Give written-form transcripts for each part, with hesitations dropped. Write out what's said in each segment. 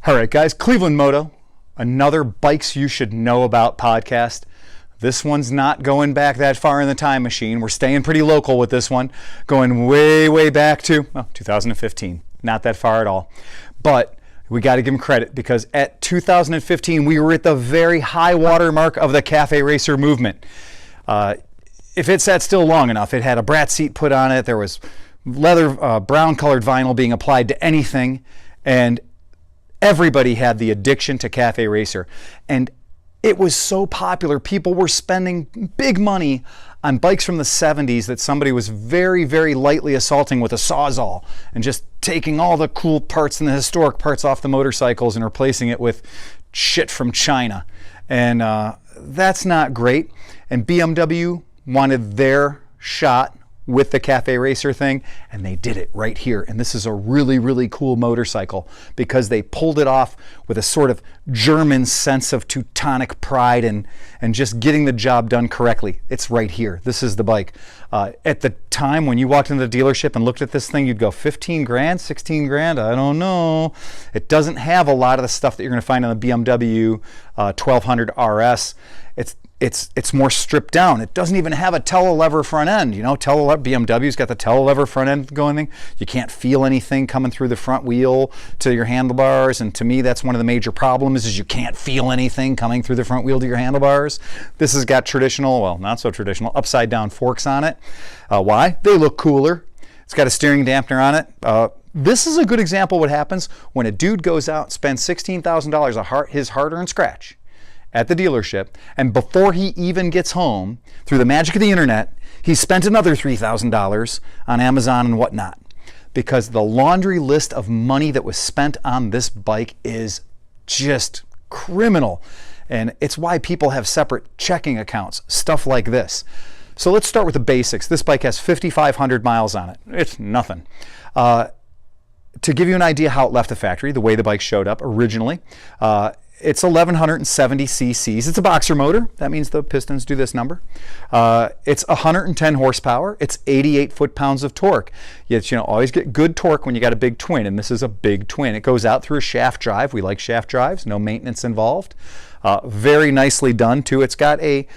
All right, guys, ClevelandMoto, another Bikes You Should Know About podcast. This one's not going back that far in the time machine. We're staying pretty local with this one, going way, way back to 2015. Not that far at all. But we got to give them credit because at 2015, we were at the very high water mark of the cafe racer movement. If it sat still long enough, it had a brat seat put on it. There was leather, brown colored vinyl being applied to anything. And everybody had the addiction to cafe racer. And it was so popular. People were spending big money on bikes from the 70s that somebody was very, very lightly assaulting with a Sawzall and just taking all the cool parts and the historic parts off the motorcycles and replacing it with shit from China. And that's not great. And BMW wanted their shot with the cafe racer thing, and they did it right here. And this is a really, really cool motorcycle because they pulled it off with a sort of German sense of Teutonic pride and just getting the job done correctly. It's right here. This is the bike. At the time when you walked into the dealership and looked at this thing, you'd go 15 grand, 16 grand, I don't know. It doesn't have a lot of the stuff that you're gonna find on the BMW 1200 RS. It's more stripped down. It doesn't even have a telelever front end. You know, BMW's got the telelever front end going. You can't feel anything coming through the front wheel to your handlebars. And to me, that's one of the major problems is you can't feel anything coming through the front wheel to your handlebars. This has got traditional, well, not so traditional, upside down forks on it. Why? They look cooler. It's got a steering dampener on it. This is a good example of what happens when a dude goes out and spends $16,000 of his hard-earned scratch at the dealership, and before he even gets home, through the magic of the internet, he spent another $3,000 on Amazon and whatnot, because the laundry list of money that was spent on this bike is just criminal. And it's why people have separate checking accounts, stuff like this. So let's start with the basics. This bike has 5,500 miles on it. It's nothing. To give you an idea how it left the factory, the way the bike showed up originally, it's 1,170 cc's. It's a boxer motor. That means the pistons do this number. It's 110 horsepower. It's 88 foot-pounds of torque. Yet, you know, always get good torque when you got a big twin, and this is a big twin. It goes out through a shaft drive. We like shaft drives. No maintenance involved. Very nicely done, too. It's got a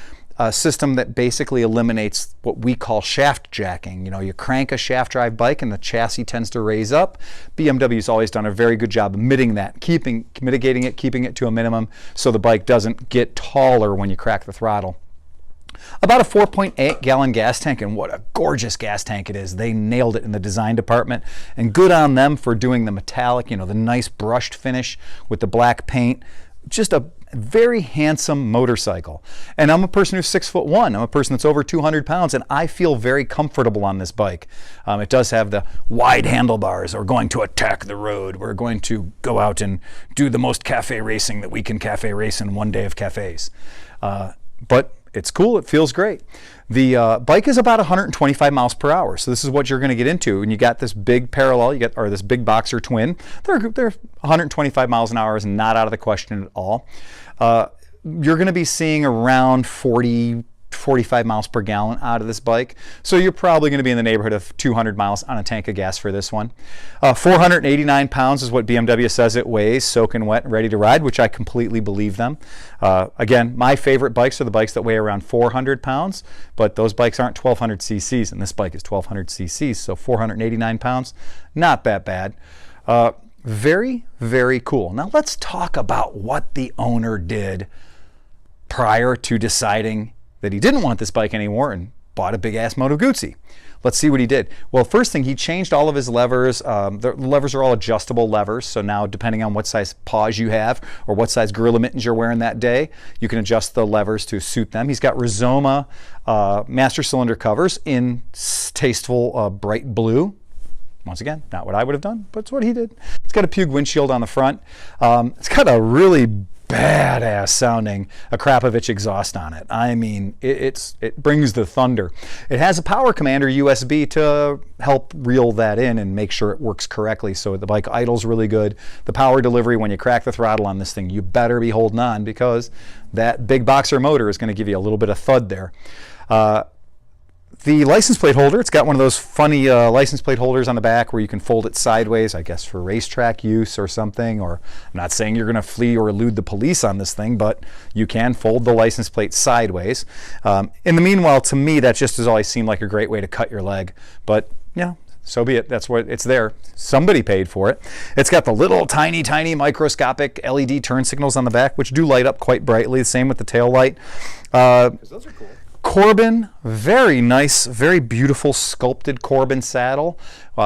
system that basically eliminates what we call shaft jacking. You know, you crank a shaft drive bike and the chassis tends to raise up. BMW's always done a very good job of mitigating it, keeping it to a minimum so the bike doesn't get taller when you crack the throttle. About a 4.8 gallon gas tank, and what a gorgeous gas tank it is. They nailed it in the design department, and good on them for doing the metallic, you know, the nice brushed finish with the black paint. Just a very handsome motorcycle. And I'm a person who's 6'1". I'm a person that's over 200 pounds, and I feel very comfortable on this bike. It does have the wide handlebars. We're going to attack the road. We're going to go out and do the most cafe racing that we can cafe race in one day of cafes. But it's cool. It feels great. The bike is about 125 miles per hour. So this is what you're going to get into. And you got this big parallel, or this big boxer twin. They're 125 miles an hour is not out of the question at all. You're going to be seeing around 45 miles per gallon out of this bike. So you're probably going to be in the neighborhood of 200 miles on a tank of gas for this one. 489 pounds is what BMW says it weighs, soaking wet and ready to ride, which I completely believe them. Again, my favorite bikes are the bikes that weigh around 400 pounds, but those bikes aren't 1,200 cc's, and this bike is 1,200 cc's, so 489 pounds, not that bad. Very, very cool. Now let's talk about what the owner did prior to deciding that he didn't want this bike anymore and bought a big-ass Moto Guzzi. Let's see what he did. Well, first thing, he changed all of his levers. The levers are all adjustable levers, so now depending on what size paws you have or what size Gorilla Mittens you're wearing that day, you can adjust the levers to suit them. He's got Rizoma master cylinder covers in tasteful bright blue. Once again, not what I would have done, but it's what he did. It's got a Pugue windshield on the front. It's got a really badass sounding Akrapovic exhaust on it. I mean, it brings the thunder. It has a power commander USB to help reel that in and make sure it works correctly so the bike idles really good. The power delivery, when you crack the throttle on this thing, you better be holding on because that big boxer motor is going to give you a little bit of thud there. The license plate holder, it's got one of those funny license plate holders on the back where you can fold it sideways, I guess for racetrack use or something, or I'm not saying you're going to flee or elude the police on this thing, but you can fold the license plate sideways. In the meanwhile, to me, that just has always seemed like a great way to cut your leg, but yeah, so be it. That's what it's there. Somebody paid for it. It's got the little tiny microscopic LED turn signals on the back, which do light up quite brightly. Same with the tail light. Those are cool. Corbin, very nice, very beautiful sculpted Corbin saddle.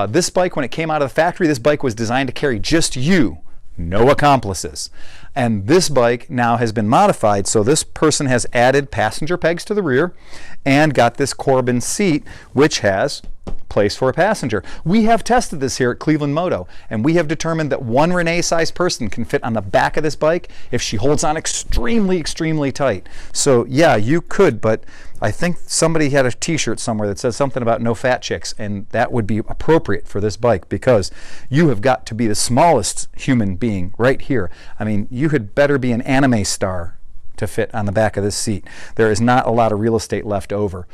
This bike, when it came out of the factory, this bike was designed to carry just you, no accomplices. And this bike now has been modified, so this person has added passenger pegs to the rear and got this Corbin seat, which has place for a passenger. We have tested this here at ClevelandMoto, and we have determined that one Renee-sized person can fit on the back of this bike if she holds on extremely tight. So yeah, you could, but I think somebody had a t-shirt somewhere that says something about no fat chicks, and that would be appropriate for this bike because you have got to be the smallest human being right here. I mean, you had better be an anime star to fit on the back of this seat. There is not a lot of real estate left over.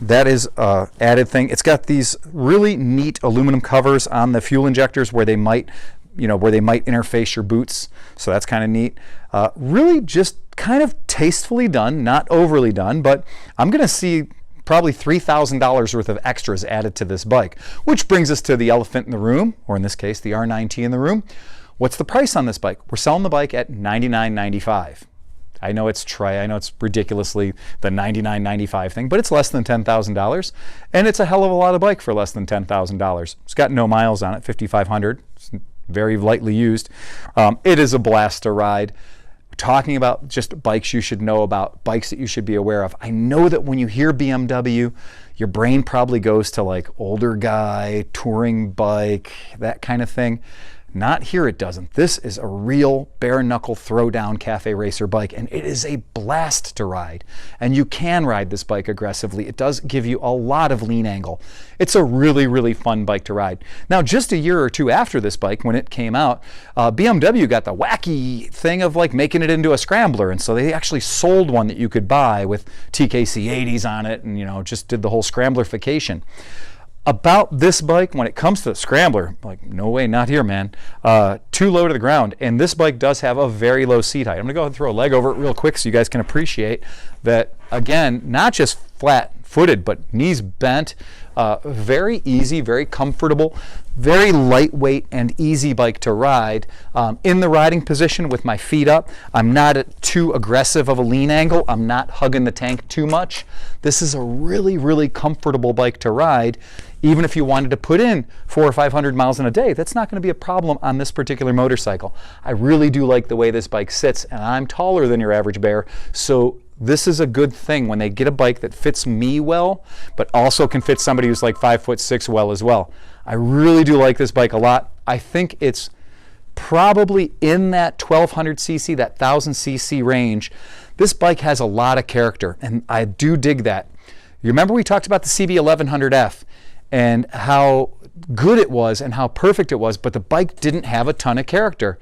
That is an added thing. It's got these really neat aluminum covers on the fuel injectors where they might, interface your boots. So that's kind of neat. Really just kind of tastefully done, not overly done, but I'm going to see probably $3,000 worth of extras added to this bike, which brings us to the elephant in the room, or in this case, the R9T in the room. What's the price on this bike? We're selling the bike at $99.95. I know it's ridiculously the $99.95 thing, but it's less than $10,000, and it's a hell of a lot of bike for less than $10,000. It's got no miles on it, 5,500. It's very lightly used. It is a blast to ride. Talking about just bikes you should know about, bikes that you should be aware of. I know that when you hear BMW, your brain probably goes to like older guy, touring bike, that kind of thing. Not here, it doesn't. This is a real bare knuckle throwdown cafe racer bike, and it is a blast to ride. And you can ride this bike aggressively. It does give you a lot of lean angle. It's a really fun bike to ride. Now, just a year or two after this bike, when it came out, BMW got the wacky thing of like making it into a scrambler, and so they actually sold one that you could buy with TKC 80s on it, and just did the whole scramblerfication. About this bike, when it comes to the scrambler, like, no way, not here, man. Too low to the ground. And this bike does have a very low seat height. I'm going to go ahead and throw a leg over it real quick so you guys can appreciate that, again, not just flat-footed, but knees bent. Very easy, very comfortable, very lightweight and easy bike to ride. In the riding position with my feet up, I'm not at too aggressive of a lean angle. I'm not hugging the tank too much. This is a really comfortable bike to ride. Even if you wanted to put in 400 or 500 miles in a day, that's not going to be a problem on this particular motorcycle. I really do like the way this bike sits, and I'm taller than your average bear, so this is a good thing when they get a bike that fits me well, but also can fit somebody who's like 5'6" well as well. I really do like this bike a lot. I think it's probably in that 1200cc, that 1000cc range. This bike has a lot of character, and I do dig that. You remember we talked about the CB 1100F and how good it was and how perfect it was, but the bike didn't have a ton of character.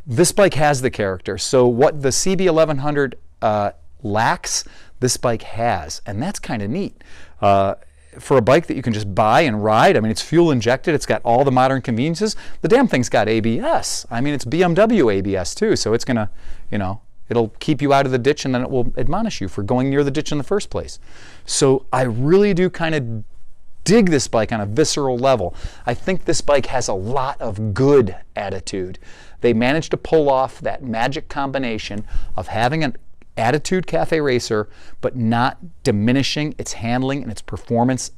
This bike has the character. So what the CB 1100 lacks, this bike has, and that's kind of neat. For a bike that you can just buy and ride, I mean, it's fuel injected, it's got all the modern conveniences. The damn thing's got ABS. I mean, it's BMW ABS too, so it's gonna, it'll keep you out of the ditch, and then it will admonish you for going near the ditch in the first place. So I really do kind of dig this bike on a visceral level. I think this bike has a lot of good attitude. They managed to pull off that magic combination of having an attitude cafe racer, but not diminishing its handling and its performance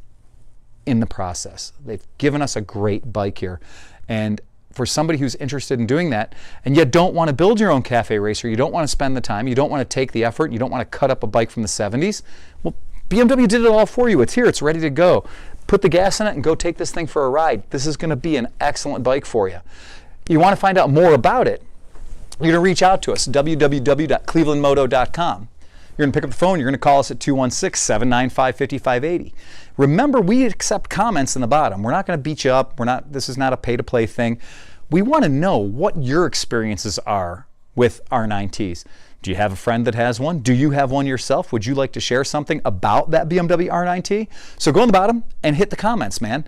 in the process. They've given us a great bike here. And for somebody who's interested in doing that, and yet don't want to build your own cafe racer, you don't want to spend the time, you don't want to take the effort, you don't want to cut up a bike from the 70s, well, BMW did it all for you. It's here, it's ready to go. Put the gas in it and go take this thing for a ride. This is going to be an excellent bike for you. You want to find out more about it, you're going to reach out to us, www.clevelandmoto.com. You're going to pick up the phone, you're going to call us at 216-795-5580. Remember, we accept comments in the bottom. We're not going to beat you up. This is not a pay-to-play thing. We want to know what your experiences are with R9Ts. Do you have a friend that has one? Do you have one yourself? Would you like to share something about that BMW R9T? So go on the bottom and hit the comments, man.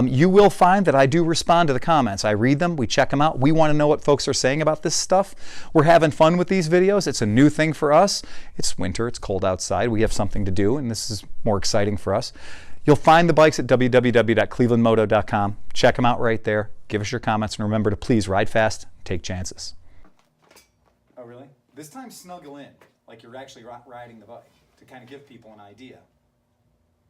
You will find that I do respond to the comments. I read them, we check them out. We want to know what folks are saying about this stuff. We're having fun with these videos. It's a new thing for us. It's winter, it's cold outside. We have something to do, and this is more exciting for us. You'll find the bikes at www.clevelandmoto.com. Check them out right there. Give us your comments, and remember to please ride fast, take chances. Oh, really? This time snuggle in, like you're actually riding the bike, to kind of give people an idea.